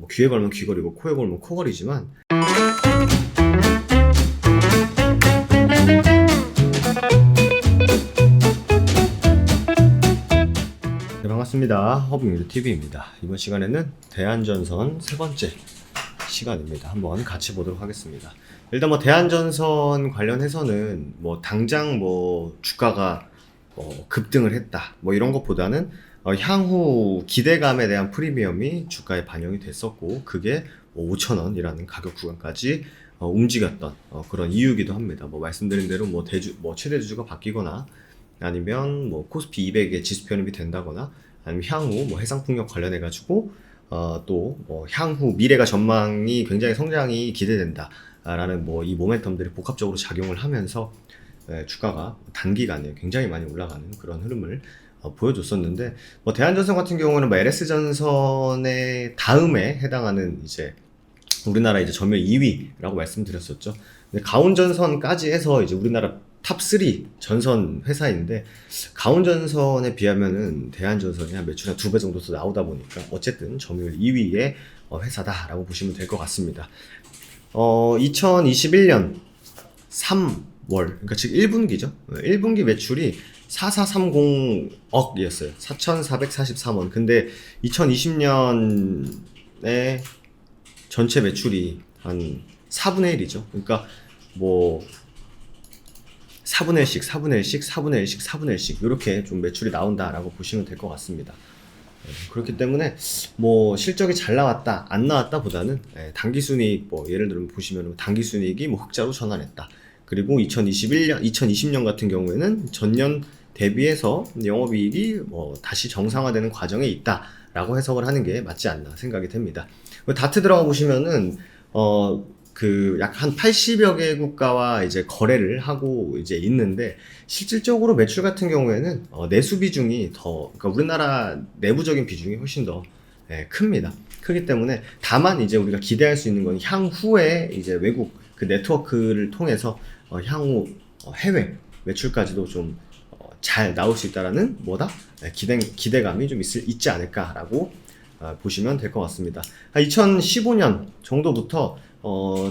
뭐 귀에 걸면 귀걸이고 코에 걸면 코걸이지만 네, 반갑습니다. 허브뮤직TV입니다. 이번 시간에는 대한전선 세 번째 시간입니다. 한번 같이 보도록 하겠습니다. 일단 뭐 대한전선 관련해서는 뭐 당장 뭐 주가가 급등을 했다 뭐 이런 것보다는 향후 기대감에 대한 프리미엄이 주가에 반영이 됐었고 그게 5,000원이라는 가격 구간까지 움직였던 그런 이유이기도 합니다. 뭐 말씀드린 대로 뭐 최대 주주가 바뀌거나 아니면 뭐 코스피 200의 지수 편입이 된다거나 아니면 향후 뭐 해상풍력 관련해 가지고 또 뭐 향후 미래가 전망이 굉장히 성장이 기대된다라는 뭐 이 모멘텀들이 복합적으로 작용을 하면서 주가가 단기간에 굉장히 많이 올라가는 그런 흐름을 보여줬었는데 뭐 대한전선 같은 경우는 뭐 LS전선의 다음에 해당하는 이제 우리나라 이제 점유율 2위라고 말씀드렸었죠. 근데 가온전선까지 해서 이제 우리나라 탑3 전선 회사인데 가온전선에 비하면은 대한전선이 한 매출 한 2배 정도 더 나오다 보니까 어쨌든 점유율 2위의 회사다라고 보시면 될 것 같습니다. 2021년 3월 그러니까 즉 1분기죠. 1분기 매출이 4430억이었어요. 4,443원. 근데 2020년에 전체 매출이 한 4분의 1이죠. 그러니까 뭐 4분의 1씩, 4분의 1씩, 4분의 1씩, 4분의 1씩 이렇게 좀 매출이 나온다라고 보시면 될 것 같습니다. 그렇기 때문에 뭐 실적이 잘 나왔다, 안 나왔다 보다는 당기순이익 뭐 예를 들면 보시면 당기순이익이 뭐 흑자로 전환했다. 그리고 2020년 같은 경우에는 전년 대비해서 영업이익이 뭐 다시 정상화되는 과정에 있다라고 해석을 하는 게 맞지 않나 생각이 됩니다. 다트 들어가 보시면은 그 약 한 80여 개 국가와 이제 거래를 하고 이제 있는데 실질적으로 매출 같은 경우에는 내수 비중이 그러니까 우리나라 내부적인 비중이 훨씬 더 큽니다. 크기 때문에 다만 이제 우리가 기대할 수 있는 건 향후에 이제 외국 그 네트워크를 통해서 향후 해외 매출까지도 좀 잘 나올 수 있다라는 기대감이 좀 있지 않을까라고 보시면 될 것 같습니다. 2015년 정도부터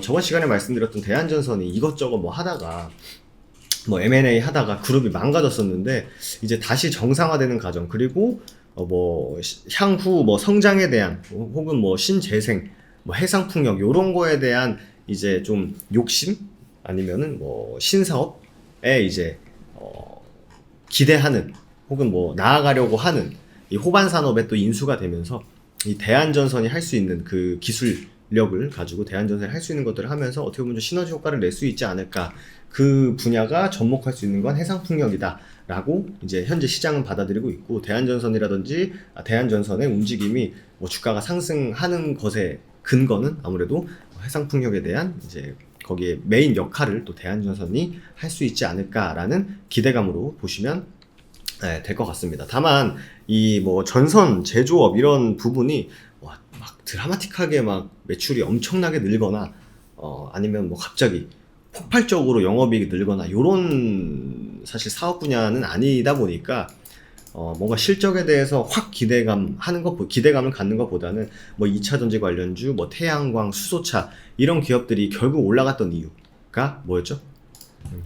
저번 시간에 말씀드렸던 대한전선이 이것저것 뭐 하다가 뭐 M&A 하다가 그룹이 망가졌었는데 이제 다시 정상화되는 과정 그리고 뭐 향후 뭐 성장에 대한 혹은 뭐 신재생 뭐 해상풍력 요런 거에 대한 이제 좀 욕심 아니면은 뭐 신사업에 이제 기대하는 혹은 뭐 나아가려고 하는 이 호반 산업에 또 인수가 되면서 이 대한전선이 할 수 있는 그 기술력을 가지고 대한전선이 할 수 있는 것들을 하면서 어떻게 보면 좀 시너지 효과를 낼 수 있지 않을까. 그 분야가 접목할 수 있는 건 해상풍력이다 라고 이제 현재 시장은 받아들이고 있고 대한전선이라든지 대한전선의 움직임이 뭐 주가가 상승하는 것의 근거는 아무래도 해상풍력에 대한 이제 거기에 메인 역할을 또 대한전선이 할 수 있지 않을까라는 기대감으로 보시면 될 것 같습니다. 다만 이 뭐 전선 제조업 이런 부분이 막 드라마틱하게 막 매출이 엄청나게 늘거나 아니면 뭐 갑자기 폭발적으로 영업이익이 늘거나 요런 사실 사업 분야는 아니다 보니까 뭔가 실적에 대해서 확 기대감을 갖는 것보다는 뭐 2차 전지 관련주, 뭐 태양광, 수소차 이런 기업들이 결국 올라갔던 이유가 뭐였죠?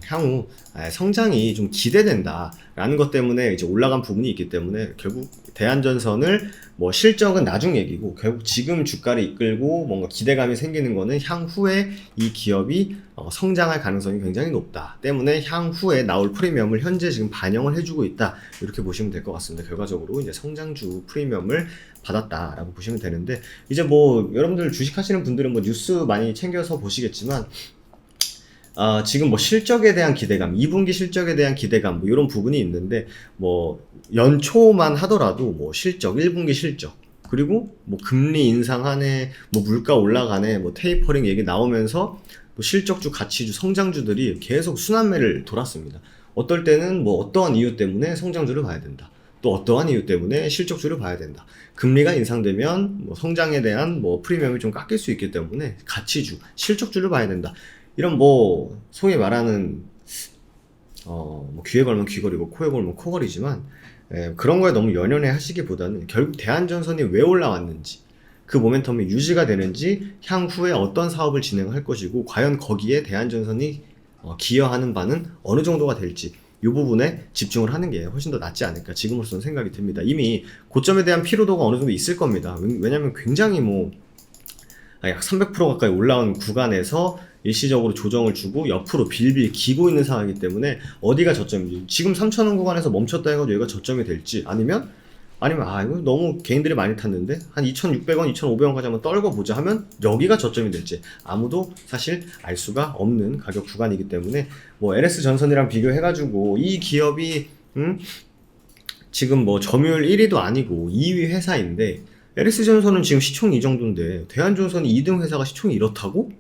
향후 성장이 좀 기대된다라는 것 때문에 이제 올라간 부분이 있기 때문에 결국 대한전선을 뭐 실적은 나중 얘기고 결국 지금 주가를 이끌고 뭔가 기대감이 생기는 거는 향후에 이 기업이 성장할 가능성이 굉장히 높다 때문에 향후에 나올 프리미엄을 현재 지금 반영을 해주고 있다 이렇게 보시면 될 것 같습니다. 결과적으로 이제 성장주 프리미엄을 받았다라고 보시면 되는데 이제 뭐 여러분들 주식하시는 분들은 뭐 뉴스 많이 챙겨서 보시겠지만 지금 뭐 실적에 대한 기대감, 2분기 실적에 대한 기대감, 뭐 이런 부분이 있는데, 뭐 연초만 하더라도 뭐 실적, 1분기 실적, 그리고 뭐 금리 인상하네, 뭐 물가 올라가네, 뭐 테이퍼링 얘기 나오면서 뭐 실적주, 가치주, 성장주들이 계속 순환매를 돌았습니다. 어떨 때는 뭐 어떠한 이유 때문에 성장주를 봐야 된다. 또 어떠한 이유 때문에 실적주를 봐야 된다. 금리가 인상되면 뭐 성장에 대한 뭐 프리미엄이 좀 깎일 수 있기 때문에 가치주, 실적주를 봐야 된다. 이런 뭐 소위 말하는 뭐 귀에 걸면 귀걸이고 코에 걸면 코걸이지만 그런 거에 너무 연연해 하시기보다는 결국 대한전선이 왜 올라왔는지 그 모멘텀이 유지가 되는지, 향후에 어떤 사업을 진행할 것이고 과연 거기에 대한전선이 기여하는 바는 어느 정도가 될지, 이 부분에 집중을 하는 게 훨씬 더 낫지 않을까 지금으로서는 생각이 듭니다. 이미 고점에 대한 피로도가 어느 정도 있을 겁니다. 왜냐면 굉장히 약 300% 가까이 올라온 구간에서 일시적으로 조정을 주고 옆으로 빌빌 기고 있는 상황이기 때문에 어디가 저점인지, 지금 3,000원 구간에서 멈췄다 해가지고 여기가 저점이 될지, 아니면 이거 너무 개인들이 많이 탔는데 한 2,600원, 2,500원까지 한번 떨궈 보자 하면 여기가 저점이 될지 아무도 사실 알 수가 없는 가격 구간이기 때문에, LS 전선이랑 비교해가지고 이 기업이 지금 점유율 1위도 아니고 2위 회사인데, LS 전선은 지금 시총이 이 정도인데 대한전선이 2등 회사가 시총이 이렇다고?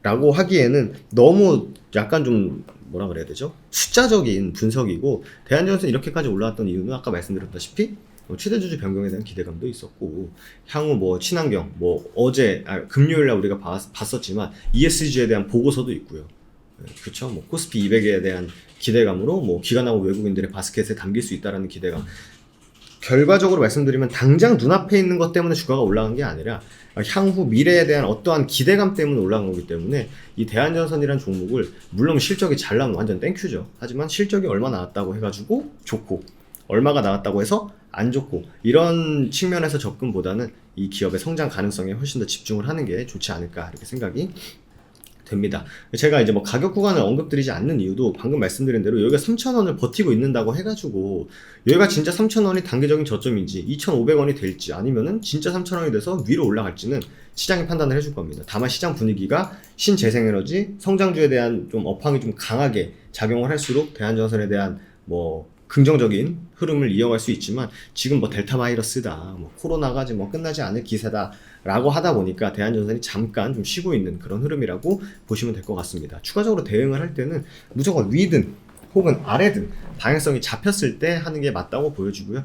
라고 하기에는 너무 약간 좀 뭐라 그래야 되죠? 숫자적인 분석이고, 대한전선이 이렇게까지 올라왔던 이유는 아까 말씀드렸다시피 최대주주 변경에 대한 기대감도 있었고, 향후 친환경, 금요일날 우리가 봤었지만 ESG에 대한 보고서도 있고요. 그쵸? 코스피 200에 대한 기대감으로 기관하고 외국인들의 바스켓에 담길 수 있다라는 기대감. 결과적으로 말씀드리면 당장 눈앞에 있는 것 때문에 주가가 올라간 게 아니라 향후 미래에 대한 어떠한 기대감 때문에 올라간 거기 때문에, 이 대한전선이라는 종목을 물론 실적이 잘 나오면 완전 땡큐죠. 하지만 실적이 얼마 나왔다고 해가지고 좋고, 얼마가 나왔다고 해서 안 좋고, 이런 측면에서 접근보다는 이 기업의 성장 가능성에 훨씬 더 집중을 하는 게 좋지 않을까 이렇게 생각이 됩니다. 제가 이제 가격 구간을 언급드리지 않는 이유도 방금 말씀드린 대로 여기가 3,000원을 버티고 있는다고 해가지고 여기가 진짜 3,000원이 단기적인 저점인지 2,500원이 될지, 아니면은 진짜 3,000원이 돼서 위로 올라갈지는 시장이 판단을 해줄 겁니다. 다만 시장 분위기가 신재생에너지 성장주에 대한 좀 업황이 좀 강하게 작용을 할수록 대한전선에 대한 긍정적인 흐름을 이어갈 수 있지만, 지금 델타 바이러스다, 코로나가 아직 끝나지 않을 기세다 라고 하다 보니까 대한전선이 잠깐 좀 쉬고 있는 그런 흐름이라고 보시면 될 것 같습니다. 추가적으로 대응을 할 때는 무조건 위든 혹은 아래든 방향성이 잡혔을 때 하는 게 맞다고 보여지고요.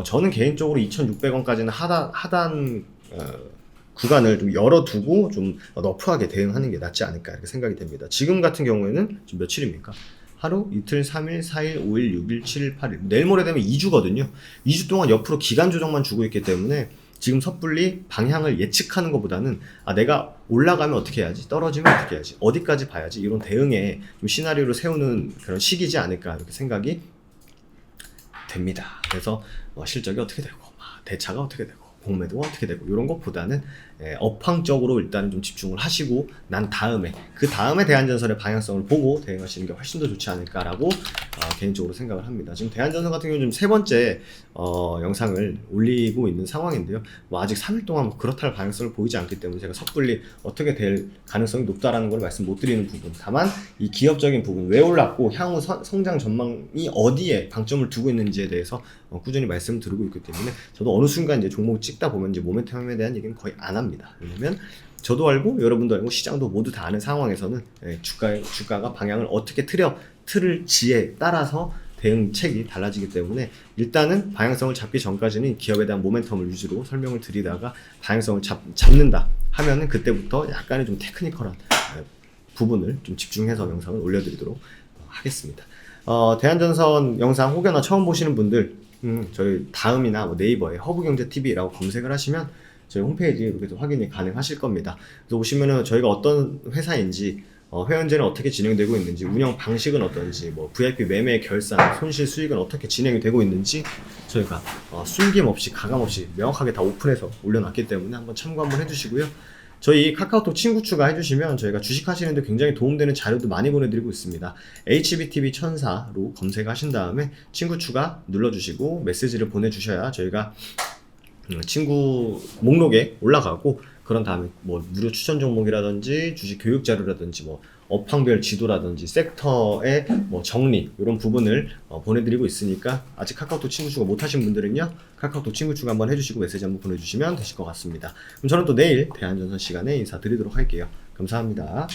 저는 개인적으로 2,600원까지는 하단 구간을 좀 열어두고 좀 너프하게 대응하는 게 낫지 않을까 이렇게 생각이 됩니다. 지금 같은 경우에는 지금 며칠입니까? 하루, 이틀, 3일, 4일, 5일, 6일, 7일, 8일. 내일 모레 되면 2주거든요. 2주 동안 옆으로 기간 조정만 주고 있기 때문에 지금 섣불리 방향을 예측하는 것보다는 내가 올라가면 어떻게 해야지, 떨어지면 어떻게 해야지, 어디까지 봐야지, 이런 대응에 좀 시나리오를 세우는 그런 시기지 않을까 이렇게 생각이 됩니다. 그래서 실적이 어떻게 되고, 대차가 어떻게 되고, 공매도가 어떻게 되고, 이런 것보다는 업황적으로 일단은 좀 집중을 하시고 난 다음에, 그 다음에 대한전선의 방향성을 보고 대응하시는 게 훨씬 더 좋지 않을까라고 개인적으로 생각을 합니다. 지금 대한전선 같은 경우는 지금 3번째 영상을 올리고 있는 상황인데요. 아직 3일 동안 그렇다 할 방향성을 보이지 않기 때문에 제가 섣불리 어떻게 될 가능성이 높다라는 걸 말씀 못 드리는 부분, 다만 이 기업적인 부분, 왜 올랐고 향후 성장 전망이 어디에 방점을 두고 있는지에 대해서 꾸준히 말씀을 드리고 있기 때문에, 저도 어느 순간 이제 종목을 찍다 보면 이제 모멘텀에 대한 얘기는 거의 안 합니다. 왜냐면 저도 알고 여러분도 알고 시장도 모두 다 아는 상황에서는 주가가 방향을 어떻게 틀을지에 따라서 대응책이 달라지기 때문에, 일단은 방향성을 잡기 전까지는 기업에 대한 모멘텀을 위주로 설명을 드리다가 방향성을 잡는다 하면은 그때부터 약간의 좀 테크니컬한 부분을 좀 집중해서 영상을 올려드리도록 하겠습니다. 대한전선 영상 혹여나 처음 보시는 분들, 저희 다음이나 네이버에 허브경제TV라고 검색을 하시면 저희 홈페이지 이렇게 확인이 가능하실 겁니다. 그래서 오시면은 저희가 어떤 회사인지, 회원제는 어떻게 진행되고 있는지, 운영 방식은 어떤지, VIP 매매 결산, 손실 수익은 어떻게 진행이 되고 있는지 저희가 숨김없이 가감없이 명확하게 다 오픈해서 올려놨기 때문에 한번 참고 한번 해주시고요. 저희 카카오톡 친구 추가해주시면 저희가 주식하시는데 굉장히 도움되는 자료도 많이 보내드리고 있습니다. HBTV 천사로 검색하신 다음에 친구 추가 눌러주시고 메시지를 보내주셔야 저희가 친구 목록에 올라가고, 그런 다음에 무료 추천 종목이라든지 주식 교육 자료라든지 업황별 지도라든지 섹터의 정리, 이런 부분을 보내드리고 있으니까, 아직 카카오톡 친구 추가 못하신 분들은요 카카오톡 친구 추가 한번 해주시고 메시지 한번 보내주시면 되실 것 같습니다. 그럼 저는 또 내일 대한전선 시간에 인사드리도록 할게요. 감사합니다.